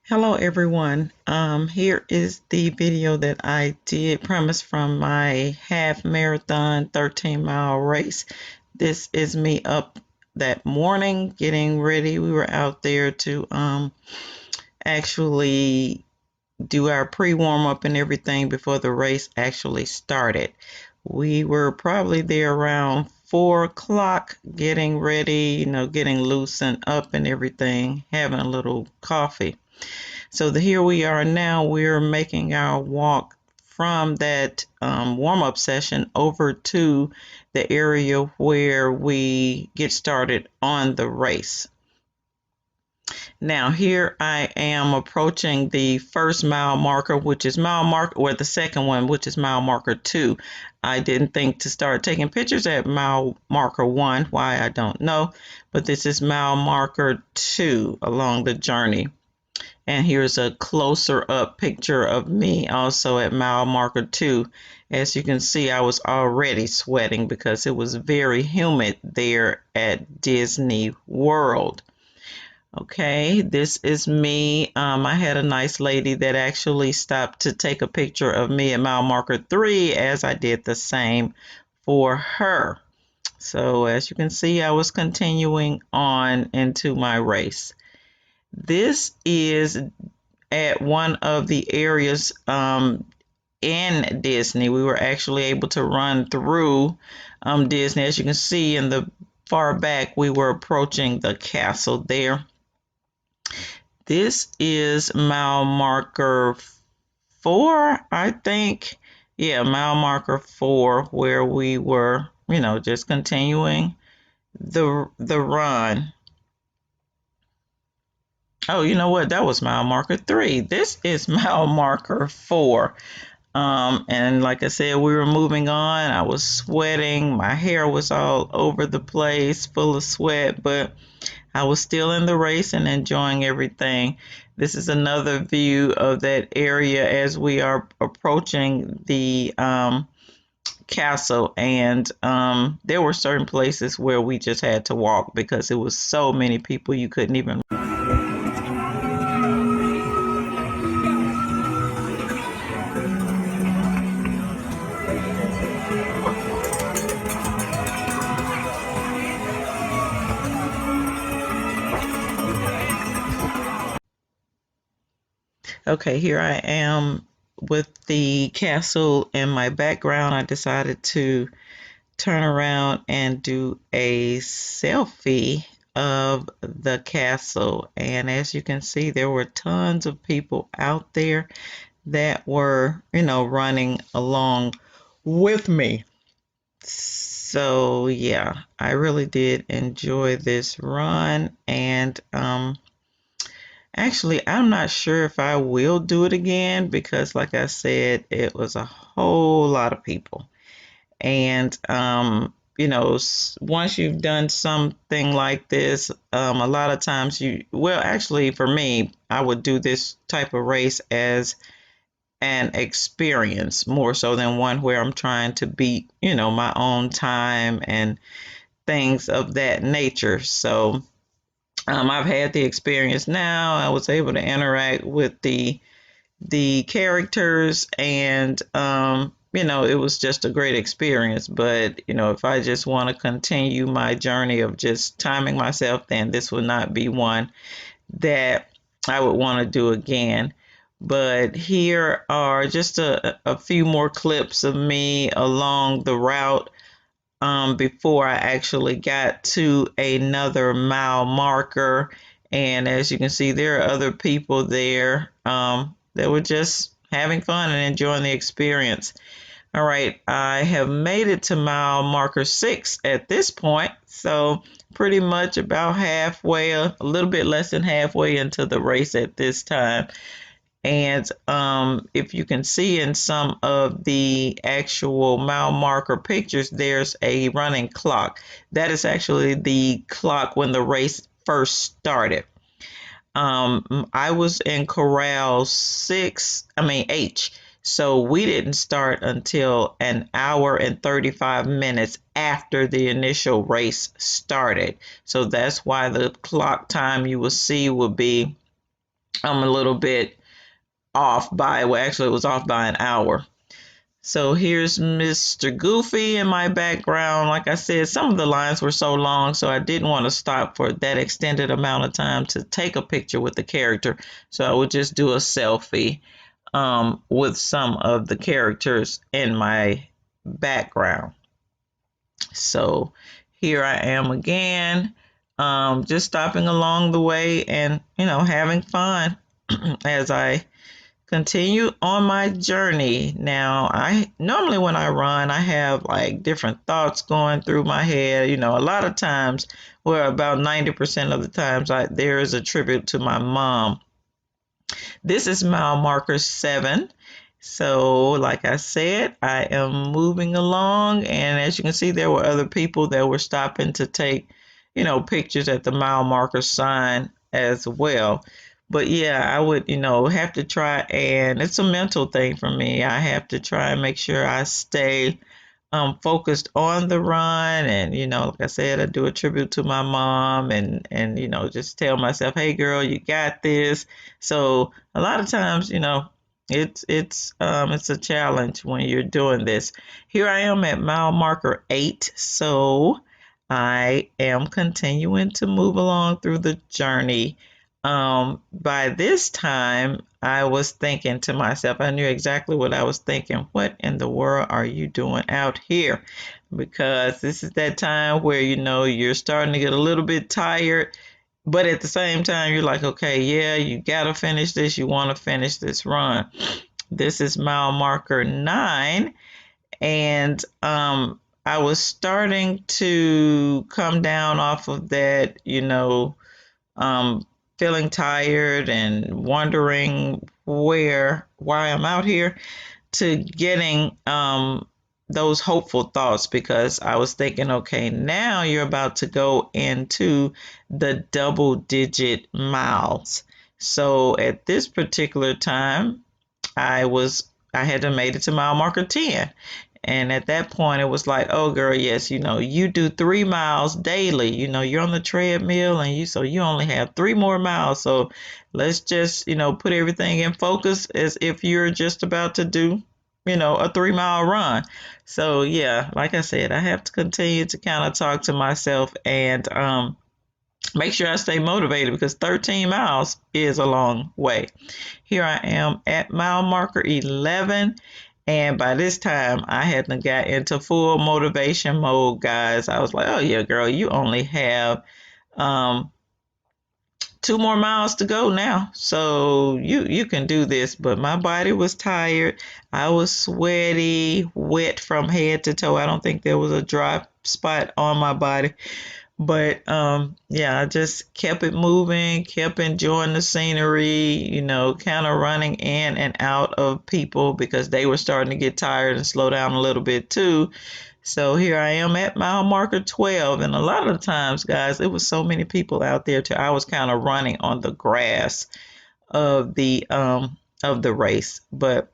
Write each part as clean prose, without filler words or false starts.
Hello everyone. Here is the video that I did premise from my half marathon 13-mile race. This is me up that morning getting ready. We were out there to actually do our pre-warm up and everything before the race actually started. We were probably there around 4 o'clock getting ready, getting loosened up and everything, having a little coffee. So here we are now. We're making our walk from that warm-up session over to the area where we get started on the race. Now here I am approaching the first mile marker, which is or the second one, which is mile marker 2. I didn't think to start taking pictures at mile marker 1. Why, I don't know. But this is mile marker 2 along the journey. And here's a closer up picture of me also at mile marker 2. As you can see, I was already sweating because it was very humid there at Disney World. Okay, this is me. I had a nice lady that actually stopped to take a picture of me at mile marker 3 as I did the same for her. So as you can see, I was continuing on into my race. This is at one of the areas in Disney. We were actually able to run through Disney. As you can see in the far back, we were approaching the castle there. This is mile marker 4, I think. Yeah, mile marker 4, where we were, just continuing the run. Oh, you know what? That was mile marker 3. This is mile marker 4. And like I said, we were moving on. I was sweating. My hair was all over the place, full of sweat, but I was still in the race and enjoying everything. This is another view of that area as we are approaching the castle. And there were certain places where we just had to walk because it was so many people you couldn't even. Okay, here I am with the castle in my background. I decided to turn around and do a selfie of the castle. And as you can see, there were tons of people out there that were, running along with me. So yeah, I really did enjoy this run. And actually, I'm not sure if I will do it again because, like I said, it was a whole lot of people. And, once you've done something like this, a lot of times actually, for me, I would do this type of race as an experience more so than one where I'm trying to beat, my own time and things of that nature. So, I've had the experience now. I was able to interact with the characters, and it was just a great experience. But if I just want to continue my journey of just timing myself, then this would not be one that I would want to do again. But here are just a few more clips of me along the route before I actually got to another mile marker. And as you can see, there are other people there that were just having fun and enjoying the experience. All right, I have made it to mile marker 6 at this point. So pretty much about halfway, a little bit less than halfway into the race at this time. And if you can see in some of the actual mile marker pictures, there's a running clock. That is actually the clock when the race first started. I was in corral H. So we didn't start until an hour and 35 minutes after the initial race started. So that's why the clock time you will see will be I'm a little bit off by, well, actually, it was off by an hour. So here's Mr. Goofy in my background. Like I said, some of the lines were so long, so I didn't want to stop for that extended amount of time to take a picture with the character. So I would just do a selfie with some of the characters in my background. So here I am again, just stopping along the way and, having fun as I continue on my journey. Now, I normally when I run, I have like different thoughts going through my head. A lot of times, well, about 90% of the times, there is a tribute to my mom. This is mile marker 7. So, like I said, I am moving along, and as you can see, there were other people that were stopping to take, pictures at the mile marker sign as well. But yeah, I would, have to try, and it's a mental thing for me. I have to try and make sure I stay focused on the run, and like I said, I do a tribute to my mom, and just tell myself, hey girl, you got this. So a lot of times, it's a challenge when you're doing this. Here I am at mile marker 8, so I am continuing to move along through the journey. By this time, I was thinking to myself, I knew exactly what I was thinking. What in the world are you doing out here? Because this is that time where, you're starting to get a little bit tired, but at the same time, you're like, okay, yeah, you got to finish this. You want to finish this run. This is mile marker 9. And I was starting to come down off of that, um, feeling tired and wondering why I'm out here, to getting those hopeful thoughts, because I was thinking, okay, now you're about to go into the double digit miles. So at this particular time, I had to made it to mile marker 10. And at that point, it was like, oh, girl, yes, you do 3 miles daily. You're on the treadmill, and you only have 3 more miles. So let's just, put everything in focus as if you're just about to do, a 3 mile run. So yeah, like I said, I have to continue to kind of talk to myself and make sure I stay motivated, because 13 miles is a long way. Here I am at mile marker 11. And by this time, I hadn't got into full motivation mode, guys. I was like, oh, yeah, girl, you only have um, 2 more miles to go now. So you can do this. But my body was tired. I was sweaty, wet from head to toe. I don't think there was a dry spot on my body. But yeah, I just kept it moving, kept enjoying the scenery, kind of running in and out of people because they were starting to get tired and slow down a little bit too. So here I am at mile marker 12. And a lot of the times, guys, it was so many people out there too. I was kind of running on the grass of the race. But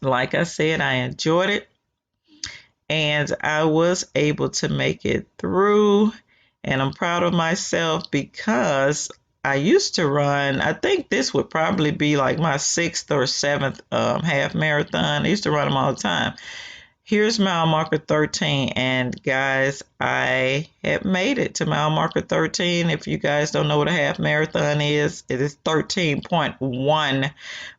like I said, I enjoyed it, and I was able to make it through. And I'm proud of myself because I used to run, I think this would probably be like my 6th or 7th half marathon. I used to run them all the time. Here's mile marker 13, and guys, I have made it to mile marker 13. If you guys don't know what a half marathon is, it is 13.1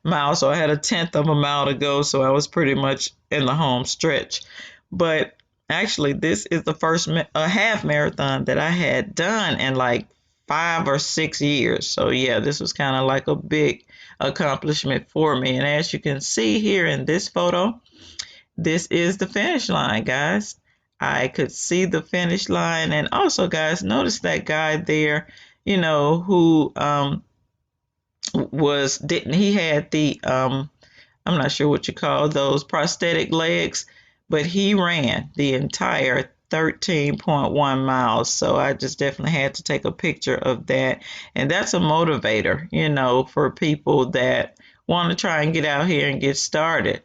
miles. So I had a tenth of a mile to go, so I was pretty much in the home stretch. But actually, this is the first half marathon that I had done in like 5 or 6 years. So yeah, this was kind of like a big accomplishment for me. And as you can see here in this photo, this is the finish line, guys. I could see the finish line. And also, guys, notice that guy there, who didn't he had the I'm not sure what you call those prosthetic legs, but he ran the entire 13.1 miles. So I just definitely had to take a picture of that. And that's a motivator, for people that want to try and get out here and get started.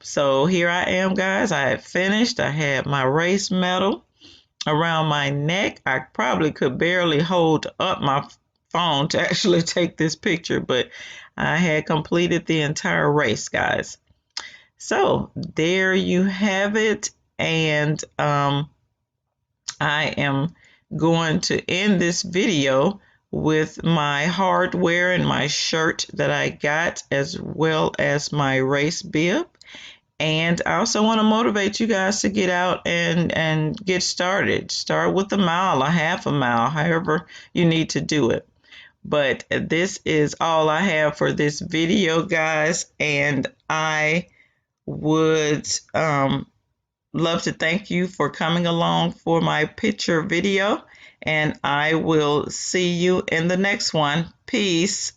So here I am, guys. I had finished. I had my race medal around my neck. I probably could barely hold up my phone to actually take this picture, but I had completed the entire race, guys. So there you have it. And I am going to end this video with my hardware and my shirt that I got, as well as my race bib. And I also want to motivate you guys to get out and get started. Start with a mile, a half a mile, however you need to do it. But this is all I have for this video, guys. And I would love to thank you for coming along for my picture video. And I will see you in the next one. Peace.